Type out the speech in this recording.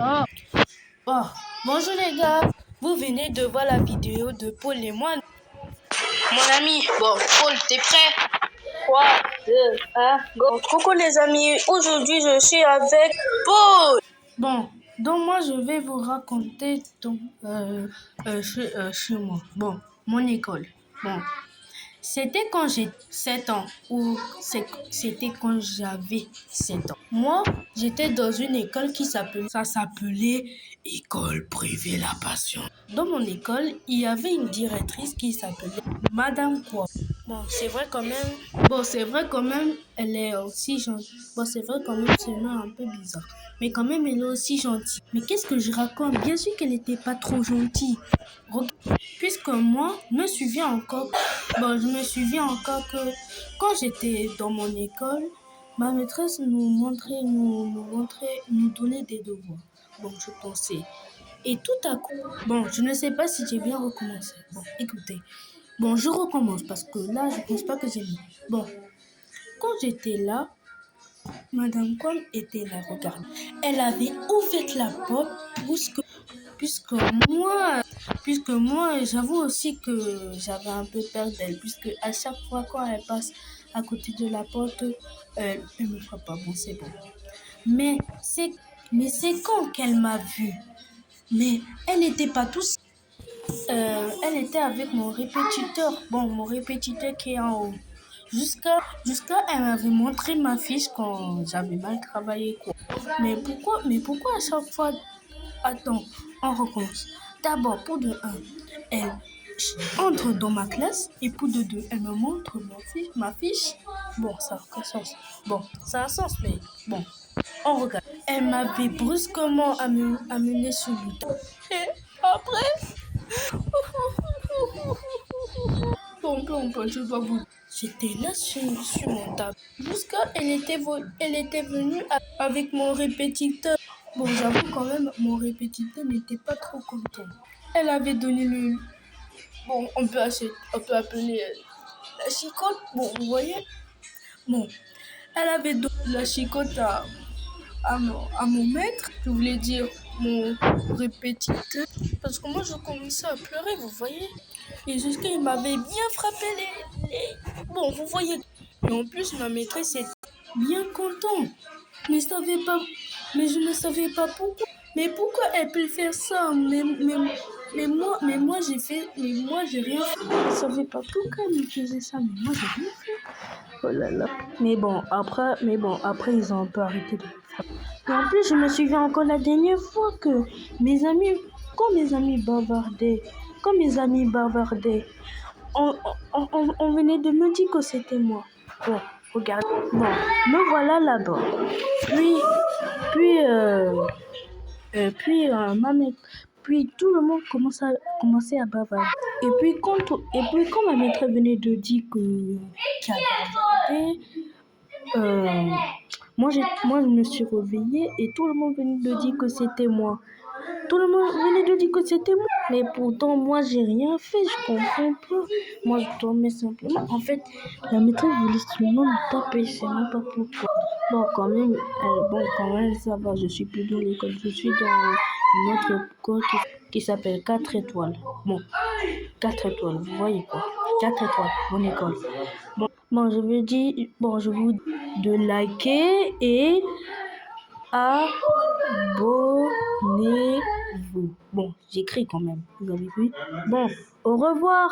Oh, oh, bonjour les gars, vous venez de voir la vidéo de Paul et moi. Mon ami, bon, Paul, t'es prêt? 3, 2, 1, go. Coucou les amis, aujourd'hui je suis avec Paul. Bon, donc moi je vais vous raconter chez moi. Bon, mon école. Bon, c'était quand j'ai 7 ans ou c'était quand j'avais 7 ans. Moi, j'étais dans une école ça s'appelait École privée La Passion. Dans mon école, il y avait une directrice qui s'appelait Madame Quoi. Bon, c'est vrai quand même. Bon, c'est vrai quand même, elle est aussi gentille. Bon, c'est vrai quand même, c'est un nom un peu bizarre. Mais quand même, elle est aussi gentille. Mais qu'est-ce que je raconte? Bien sûr qu'elle n'était pas trop gentille. Puisque moi, je me souviens encore que quand j'étais dans mon école, ma maîtresse nous donnait des devoirs. Bon, je pensais. Et tout à coup, bon, je ne sais pas si j'ai bien recommencé. Bon, écoutez. Bon, je recommence parce que là, je pense pas que j'ai mis. Bon, quand j'étais là, Madame Com était là, regarde. Elle avait ouvert la porte puisque moi, puisque moi, j'avoue aussi que j'avais un peu peur d'elle, puisque à chaque fois quand elle passe à côté de la porte, elle me frappe pas. Bon, c'est bon. Mais c'est, mais c'est quand qu'elle m'a vue. Mais elle n'était pas tout seule. Elle était avec mon répétiteur. Bon, mon répétiteur qui est en haut. Jusqu'à elle m'avait montré ma fiche quand j'avais mal travaillé, quoi. Mais pourquoi à chaque fois. Attends, on recommence. D'abord, pour de un, elle entre dans ma classe et pour de deux, elle me montre ma fiche. Bon, ça a aucun sens. Bon, ça a un sens, mais bon, on regarde. Elle m'avait brusquement amené sur le dos. Et après, je dois vous. J'étais là sur mon table. Jusqu'à elle était venue avec mon répétiteur. Bon, j'avoue quand même, mon répétiteur n'était pas trop content. Elle avait donné le. Bon, on peut appeler la chicotte. Bon, vous voyez? Bon, elle avait donné la chicotte à mon maître, je voulais dire mon répétiteur, parce que moi je commençais à pleurer, vous voyez. Et jusqu'à il m'avait bien frappé bon, vous voyez. Et en plus, ma maîtresse était bien contente. Mais je ne savais pas pourquoi. Mais pourquoi elle peut faire ça? Mais moi j'ai rien fait. Je ne savais pas pourquoi elle me faisait ça. Mais moi j'ai rien fait. Oh là là. Mais bon, après ils ont un peu arrêté de me frapper. Et en plus, je me souviens encore la dernière fois que mes amis, quand mes amis bavardaient, on venait de me dire que c'était moi. Bon, regarde. Bon, me voilà là-bas. Puis, puis tout le monde commençait à bavarder. Et puis quand ma maîtresse venait de dire qu'il y a bavardé, euh, moi, je me suis réveillée et tout le monde venait de dire que c'était moi. Tout le monde venait de dire que c'était moi. Mais pourtant, moi, j'ai rien fait. Je comprends pas. Moi, je dormais simplement. En fait, la maîtresse voulait seulement me taper. Je sais même pas pourquoi. Bon, quand même, ça va. Je suis plus dans l'école. Je suis dans une autre école qui s'appelle 4 étoiles. Bon, 4 étoiles. Vous voyez quoi? 4 étoiles, mon école. Bon, je vous dis de liker et abonnez-vous. Bon, j'écris quand même, vous avez vu. Bon, au revoir.